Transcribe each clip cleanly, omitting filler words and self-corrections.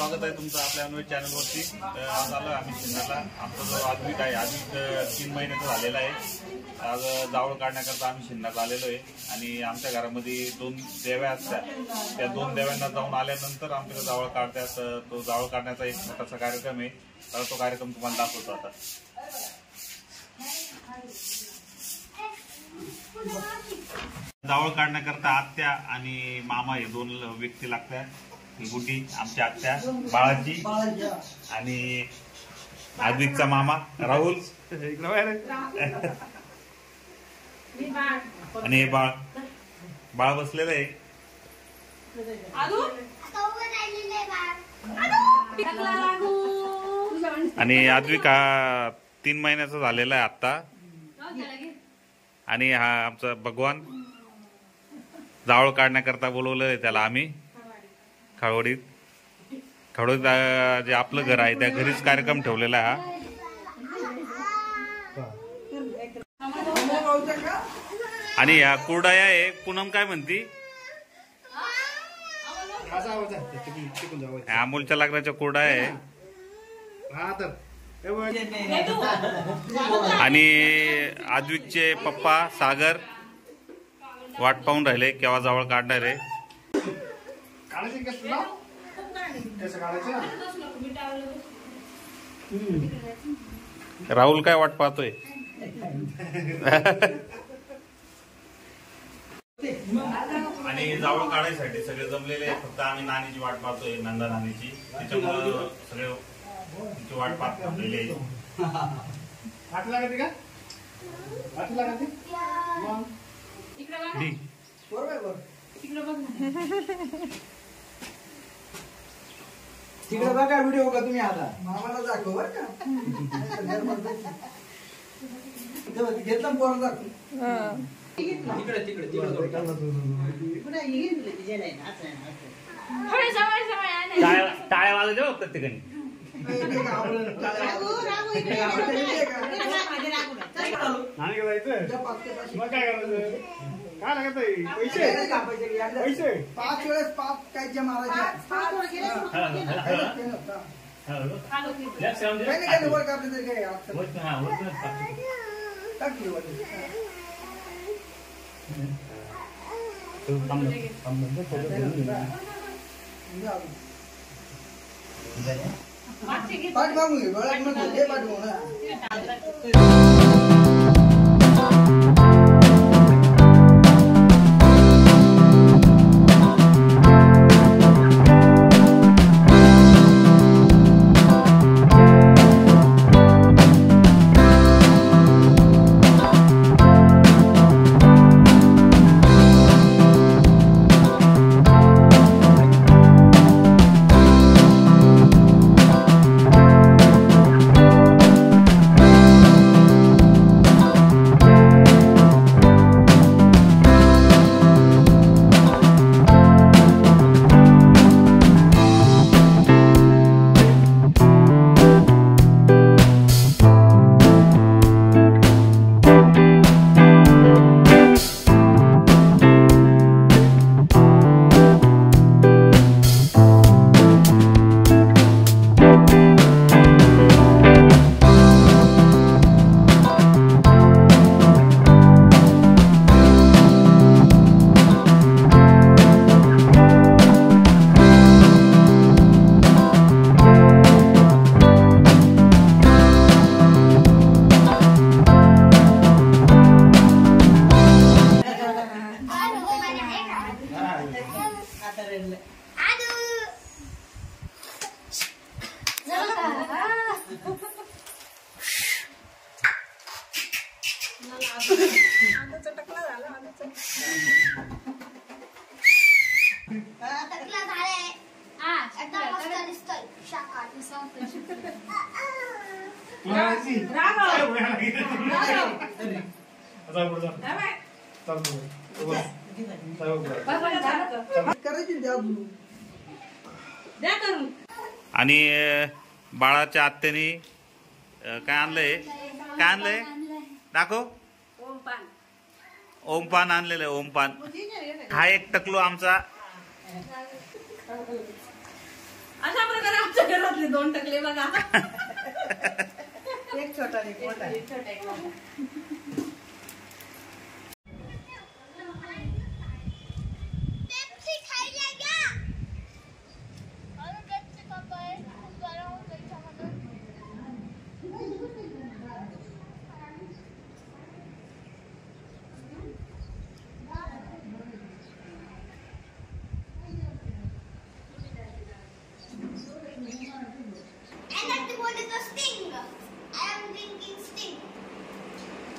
स्वागत आहे तुमचं आपल्या अनवेज चॅनलवरती। आज आलो आम्ही शिन्नरला। आमचा जो आद्विक आहे, आद्विक 3 महिन्याचा झालेला आहे। आज जावळ काढण्याकरता आम्ही शिन्नरला आलेलो आहे आणि आमच्या घरामध्ये 2 देव्या असतात। त्या 2 देव्यांना जाऊन आल्यानंतर आमच्याकडे जावळ काढतात। तो जावळ काढण्याचा एक मोठासा कार्यक्रम आहे, तर तो कार्यक्रम तुम्हाला दाखवतो आता। जावळ काढण्याकरता आत्या आणि मामा हे 2 व्यक्ती लागतात। गुड्डी आमची आत्या, बाळाची आणि आद्विकचा मामा राहुल आणि हे बाळ बसलेलं आहे। आणि आद्विक हा 3 महिन्याचा झालेला आहे आता। आणि हा आमचा भगवान जावळ काढण्याकरता बोलवलं त्याला आम्ही खळवडीत जे आपलं घर आहे त्या घरीच कार्यक्रम ठेवलेला आहे हा। आणि या कुरडाया आहे, पूनम काय म्हणती? अमोलच्या लग्नाच्या कुरडाया आहे। आणि आद्विकचे पप्पा सागर वाट पाहून राहिले केव्हा जावळ काढणार आहे। राहुल काय वाट पाहतोय? आणि जावळ काढायसाठी सगळे जमलेले, फक्त आम्ही नानीची वाट पाहतोय, नंदा नानीची। त्याच्यामुळे सगळे तिची वाट पाहत थांबलेले। तिकडे बघा व्हिडिओ का तुम्ही आता मामाला दाखव बर का। घेतला पोर दाखव तिकडे तिकडे टाळ्या वाजवते हो प्रत्येकाने। मग काय करायचं? काय लागत पैसे? पैसे 5 वेळेस 5 काय जमा पाठ मागू घे पाठ मागू ना। आणि बाळाच्या आत्याने काय आणलंय? काय आणलंय दाखव। ओमपान आणलेलं आहे, ओमपान। हा एक टकलो आमचा अशा प्रकारे आमच्या घरातले 2 टकले बघा. एक छोटा एक मोठा.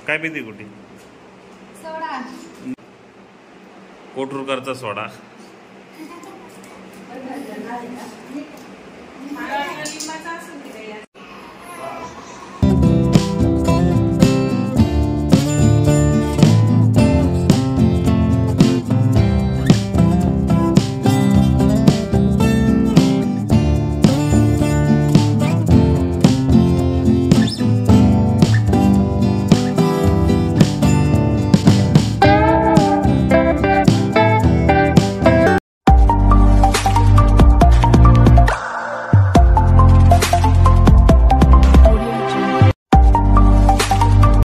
काय पिते कुठे? सोडा. कोटरूरकरचा सोडा. लिंबाचा